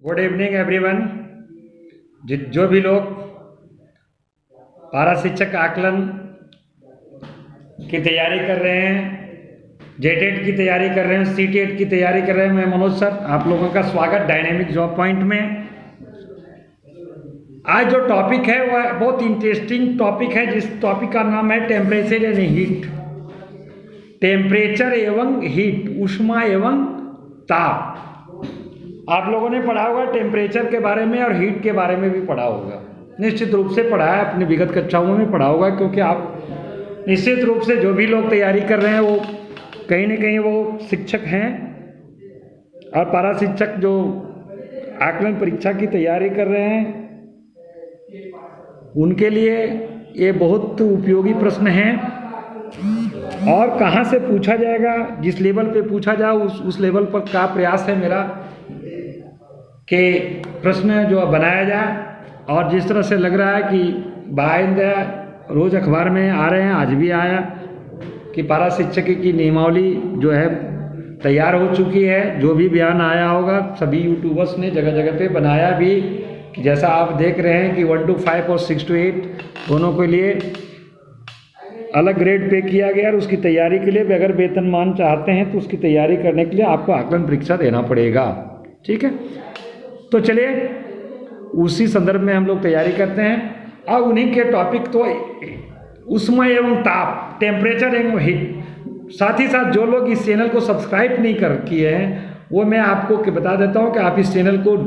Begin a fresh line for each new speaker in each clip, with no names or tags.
Good evening everyone. जो भी लोग पारा शिक्षक आकलन की तैयारी कर रहे हैं, जेटेट की तैयारी कर रहे हैं, सीटेट की तैयारी कर रहे हैं, मैं मनोज सर आप लोगों का स्वागत डायनेमिक जॉब पॉइंट में। आज जो टॉपिक है वह बहुत इंटरेस्टिंग टॉपिक है, जिस टॉपिक का नाम है टेम्परेचर एंड हीट। टेम्परेचर एवं हीट, ऊष्मा एवं ताप। आप लोगों ने पढ़ा होगा टेम्परेचर के बारे में और हीट के बारे में भी पढ़ा होगा, निश्चित रूप से पढ़ा है, अपने विगत कक्षाओं में पढ़ा होगा, क्योंकि आप निश्चित रूप से जो भी लोग तैयारी कर रहे हैं वो कहीं ना कहीं वो शिक्षक हैं, और पारा शिक्षक जो आकलन परीक्षा की तैयारी कर रहे हैं उनके लिए ये बहुत उपयोगी प्रश्न हैं। और कहाँ से पूछा जाएगा, जिस लेवल पे पूछा जाए उस लेवल पर का प्रयास है मेरा कि प्रश्न जो बनाया जाए। और जिस तरह से लग रहा है कि बाइंदा रोज़ अखबार में आ रहे हैं, आज भी आया कि पारा शिक्षक की नियमावली जो है तैयार हो चुकी है। जो भी बयान आया होगा सभी यूट्यूबर्स ने जगह जगह पे बनाया भी, कि जैसा आप देख रहे हैं कि 1 to 5 और 6 to 8 दोनों के लिए अलग ग्रेड पे किया गया। और उसकी तैयारी के लिए भी अगर वेतनमान चाहते हैं तो उसकी तैयारी करने के लिए आपको आकलन परीक्षा देना पड़ेगा। ठीक है, तो चलिए उसी संदर्भ में हम लोग तैयारी करते हैं। और उन्हीं के टॉपिक तो ऊष्मा एवं ताप, टेम्परेचर एवं हीट। साथ ही साथ जो लोग इस चैनल को सब्सक्राइब नहीं कर किए हैं वो मैं आपको बता देता हूं कि आप इस चैनल को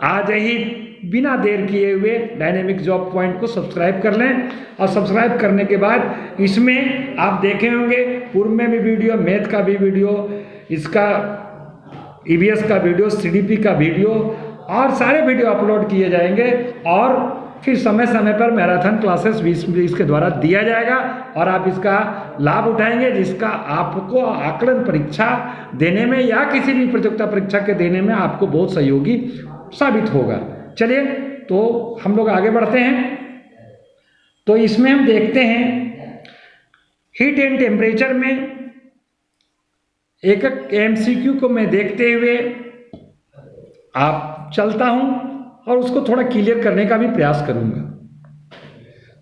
आज ही बिना देर किए हुए डायनेमिक जॉब पॉइंट को सब्सक्राइब कर लें। और सब्सक्राइब करने के बाद इसमें आप देखे होंगे पूर्व में भी वीडियो, मैथ का भी वीडियो, इसका ईवीएस का वीडियो, सीडीपी का वीडियो और सारे वीडियो अपलोड किए जाएंगे। और फिर समय समय पर मैराथन क्लासेस भी इसके द्वारा दिया जाएगा और आप इसका लाभ उठाएंगे, जिसका आपको आकलन परीक्षा देने में या किसी भी प्रतियोगिता परीक्षा के देने में आपको बहुत सहयोगी साबित होगा। चलिए तो हम लोग आगे बढ़ते हैं। तो इसमें हम देखते हैं हीट एंड टेम्परेचर में एक एक एमसीक्यू को मैं देखते हुए आप चलता हूं और उसको थोड़ा क्लियर करने का भी प्रयास करूंगा।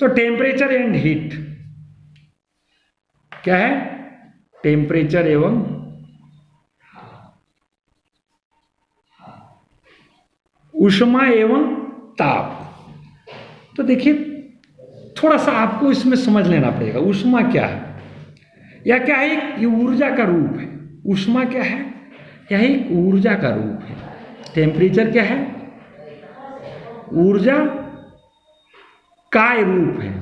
तो टेम्परेचर एंड हीट क्या है? टेम्परेचर एवं ऊष्मा एवं ताप। तो देखिए थोड़ा सा आपको इसमें समझ लेना पड़ेगा। ऊष्मा क्या है? या क्या है? ये ऊर्जा का रूप है। ऊष्मा क्या है? यह एक ऊर्जा का रूप है। टेम्परेचर क्या है? ऊर्जा का रूप है,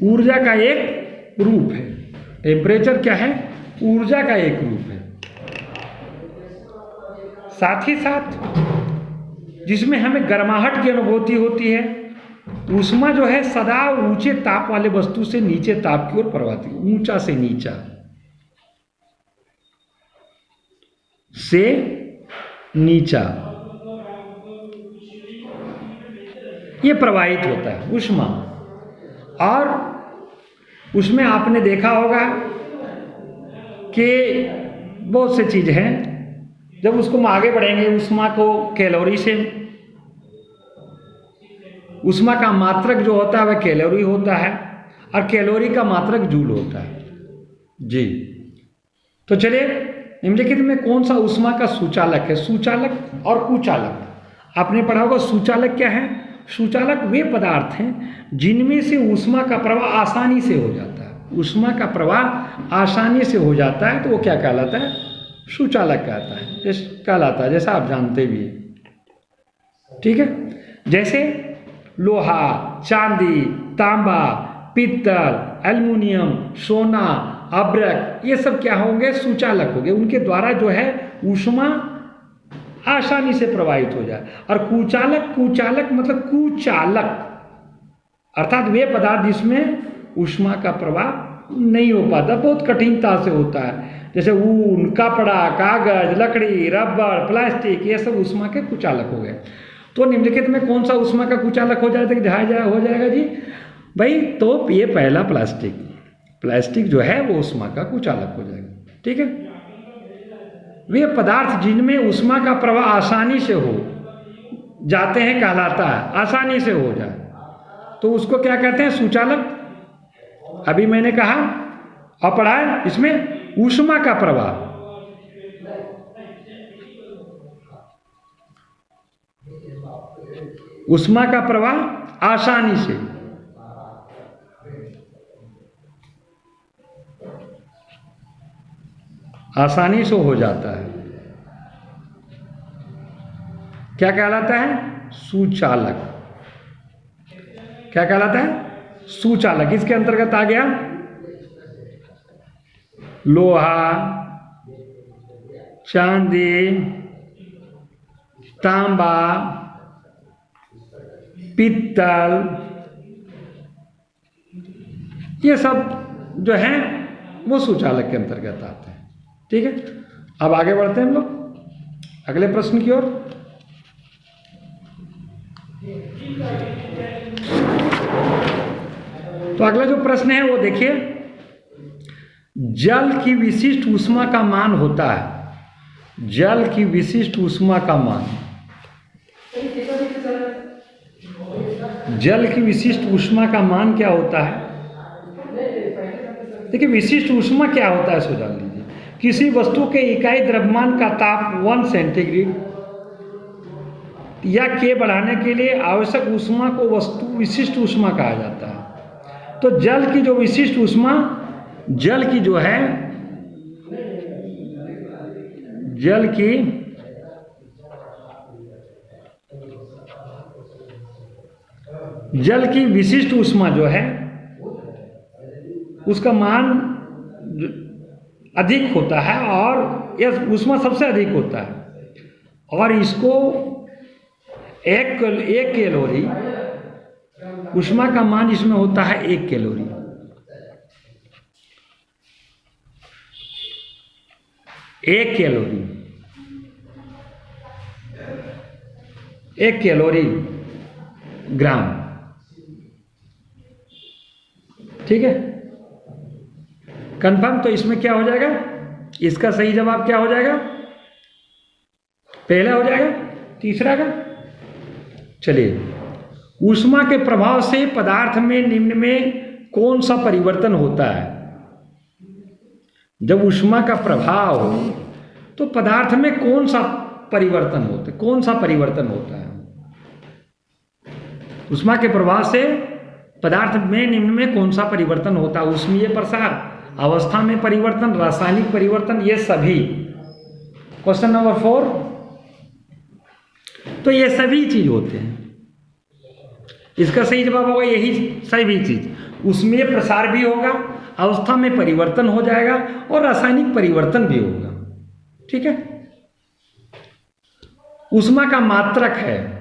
ऊर्जा का एक रूप है। टेम्परेचर क्या है? ऊर्जा का एक रूप है। साथ ही साथ जिसमें हमें गर्माहट की अनुभूति होती है। ऊष्मा जो है सदा ऊंचे ताप वाले वस्तु से नीचे ताप की ओर प्रवाहित, ऊंचा से नीचा से नीचा ये प्रवाहित होता है ऊष्मा। और उसमें आपने देखा होगा कि बहुत से चीज हैं, जब उसको हम आगे बढ़ेंगे ऊष्मा को कैलोरी से, ऊष्मा का मात्रक जो होता है वह कैलोरी होता है और कैलोरी का मात्रक जूल होता है जी। तो चलिए निम्नलिखित में कौन सा ऊष्मा का सुचालक है? सुचालक और कुचालक आपने पढ़ा होगा। सुचालक क्या है? सुचालक वे पदार्थ हैं जिनमें से ऊष्मा का प्रवाह आसानी से हो जाता है। ऊष्मा का प्रवाह आसानी से हो जाता है तो वो क्या कहलाता है? सुचालक कहलाता है, जैसा आप जानते भी हैं। ठीक है, जैसे लोहा, चांदी, तांबा, पीतल, एल्युमिनियम, सोना, अब्रक, ये सब क्या होंगे? सुचालक होंगे। उनके द्वारा जो है ऊष्मा आसानी से प्रवाहित हो जाए। और कुचालक मतलब कुचालक अर्थात वे पदार्थ जिसमें ऊष्मा का प्रवाह नहीं हो पाता, बहुत कठिनता से होता है। जैसे ऊन, कपड़ा, कागज, लकड़ी, रबर, प्लास्टिक, ये सब ऊष्मा के कुचालक हो गए। तो निम्नलिखित में कौन सा ऊष्मा का कुचालक हो जाएगा जी? भाई तो ये पहला प्लास्टिक जो है वो ऊष्मा का कुचालक हो जाएगा। ठीक है, वे पदार्थ जिनमें ऊष्मा का प्रवाह आसानी से हो जाते हैं कहलाता है, आसानी से हो जाए तो उसको क्या कहते हैं? सुचालक। अभी मैंने कहा और पढ़ा है इसमें ऊष्मा का प्रवाह, ऊष्मा का प्रवाह आसानी से, आसानी से हो जाता है, क्या कहलाता है? सुचालक। क्या कहलाता है? सुचालक। इसके अंतर्गत आ गया लोहा, चांदी, तांबा, पित्तल, ये सब जो हैं वो सुचालक के अंतर्गत आते हैं। ठीक है, अब आगे बढ़ते हैं हम लोग अगले प्रश्न की ओर। तो अगला जो प्रश्न है वो देखिए, जल की विशिष्ट ऊष्मा का मान होता है, जल की विशिष्ट ऊष्मा का मान, जल की विशिष्ट ऊष्मा का मान क्या होता है? देखिए विशिष्ट ऊष्मा क्या होता है, सो जान लीजिए। किसी वस्तु के इकाई द्रव्यमान का ताप 1 सेंटीग्रेड या के बढ़ाने के लिए आवश्यक ऊष्मा को वस्तु विशिष्ट ऊष्मा कहा जाता है। तो जल की जो विशिष्ट ऊष्मा, जल की जो है, जल की विशिष्ट ऊष्मा जो है उसका मान अधिक होता है और यह ऊष्मा सबसे अधिक होता है और इसको एक कैलोरी ऊष्मा का मान इसमें होता है 1 कैलोरी। एक कैलोरी ग्राम। ठीक है, कंफर्म। तो इसमें क्या हो जाएगा? इसका सही जवाब क्या हो जाएगा? पहला हो जाएगा, तीसरा का। चलिए, ऊष्मा के प्रभाव से पदार्थ में निम्न में कौन सा परिवर्तन होता है? जब ऊष्मा का प्रभाव हो तो पदार्थ में कौन सा परिवर्तन होता है? कौन सा परिवर्तन होता है? ऊष्मा के प्रभाव से पदार्थ में निम्न में कौन सा परिवर्तन होता है? ऊष्मीय प्रसार, अवस्था में परिवर्तन, रासायनिक परिवर्तन, ये सभी। Question number 4। तो ये सभी चीज होते हैं। इसका सही जवाब होगा यही सभी चीज। ऊष्मीय प्रसार भी होगा, अवस्था में परिवर्तन हो जाएगा और रासायनिक परिवर्तन भी होगा। ठीक है, ऊष्मा का मात्रक है।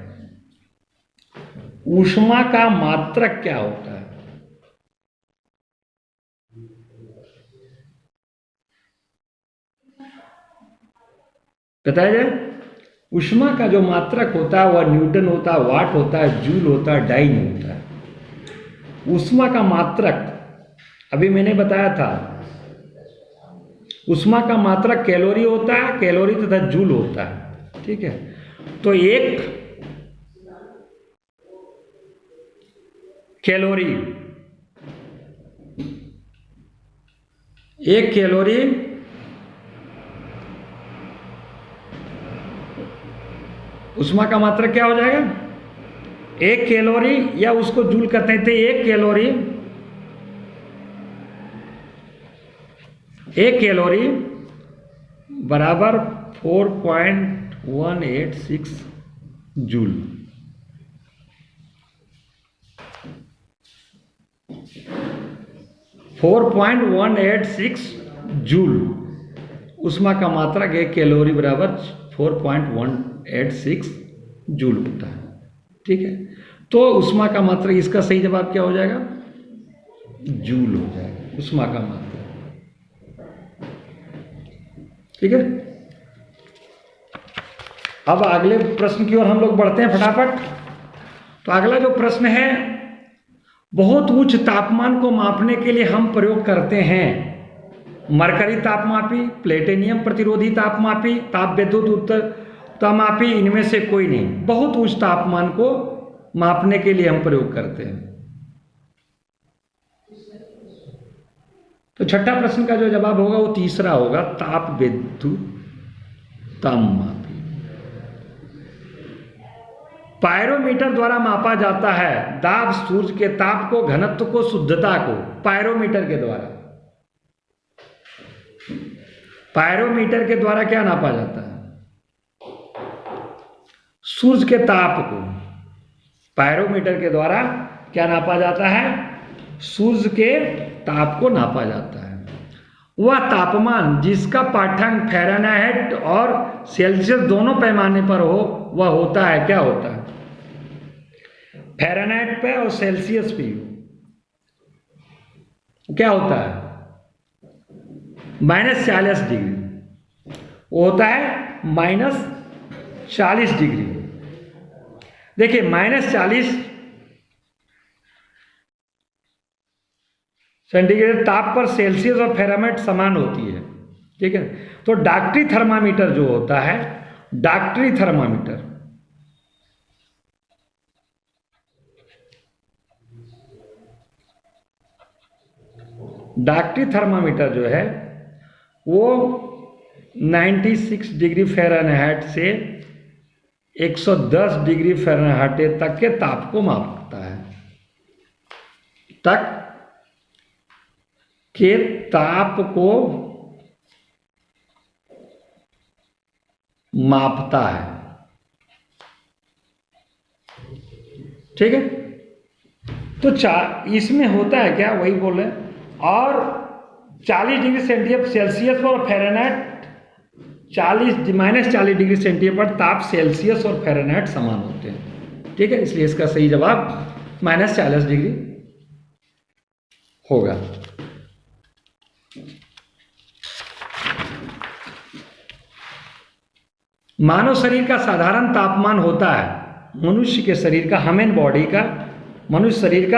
ऊष्मा का मात्रक क्या होता है? बताया जाए। ऊष्मा का जो मात्रक होता है वह न्यूटन होता है, वाट होता है, जूल होता है, डाइन होता है। ऊष्मा का मात्रक अभी मैंने बताया था, ऊष्मा का मात्रक कैलोरी होता है, कैलोरी तथा जूल होता है। ठीक है, तो एक कैलोरी ऊष्मा का मात्रक क्या हो जाएगा? 1 कैलोरी, या उसको जूल कहते थे। 1 कैलोरी बराबर 4.186 जूल। जूल ऊष्मा का मात्रक 1 कैलोरी बराबर 4.186 जूल होता है। ठीक है, तो ऊष्मा का मात्रक, इसका सही जवाब क्या हो जाएगा? जूल हो जाएगा ऊष्मा का मात्रक। ठीक है, अब अगले प्रश्न की ओर हम लोग बढ़ते हैं फटाफट। तो अगला जो प्रश्न है, बहुत उच्च तापमान को मापने के लिए हम प्रयोग करते हैं मरकरी तापमापी, प्लेटिनियम प्रतिरोधी तापमापी, ताप विद्युत उत्तरतामापी, इनमें से कोई नहीं। बहुत उच्च तापमान को मापने के लिए हम प्रयोग करते हैं। तो छठा प्रश्न का जो जवाब होगा वो तीसरा होगा, ताप विद्युत तापमापी। पायरोमीटर द्वारा मापा जाता है दाब, सूर्य के ताप को, घनत्व को, शुद्धता को। पायरोमीटर के द्वारा, पायरोमीटर के द्वारा क्या नापा जाता है? सूर्य के ताप को। पायरोमीटर के द्वारा क्या नापा जाता है? सूर्य के ताप को नापा जाता है। वह तापमान जिसका पाठ्यांक फ़ारेनहाइट और सेल्सियस दोनों पैमाने पर हो, वह होता है, क्या होता है? फ़ारेनहाइट पे और सेल्सियस पे क्या होता है? -40 डिग्री। वो होता है -40 डिग्री। देखिए -40 सेंटीग्रेड ताप पर सेल्सियस और फ़ारेनहाइट समान होती है, ठीक है। तो डॉक्टरी थर्मामीटर जो होता है, डॉक्टरी थर्मामीटर, डॉक्टरी थर्मामीटर जो है वो 96 डिग्री फ़ारेनहाइट से 110 डिग्री फ़ारेनहाइट तक के ताप को मापता है, तक के ताप को मापता है, ठीक है। तो इसमें होता है क्या, वही बोल रहे हैं। और 40 डिग्री सेल्सियस और फ़ारेनहाइट -40 डिग्री सेंटीग्रेड पर ताप सेल्सियस और फ़ारेनहाइट समान होते हैं, ठीक है। इसलिए इसका सही जवाब -40 डिग्री होगा। मानव शरीर का साधारण तापमान होता है, मनुष्य के शरीर का, ह्यूमन बॉडी का, मनुष्य शरीर का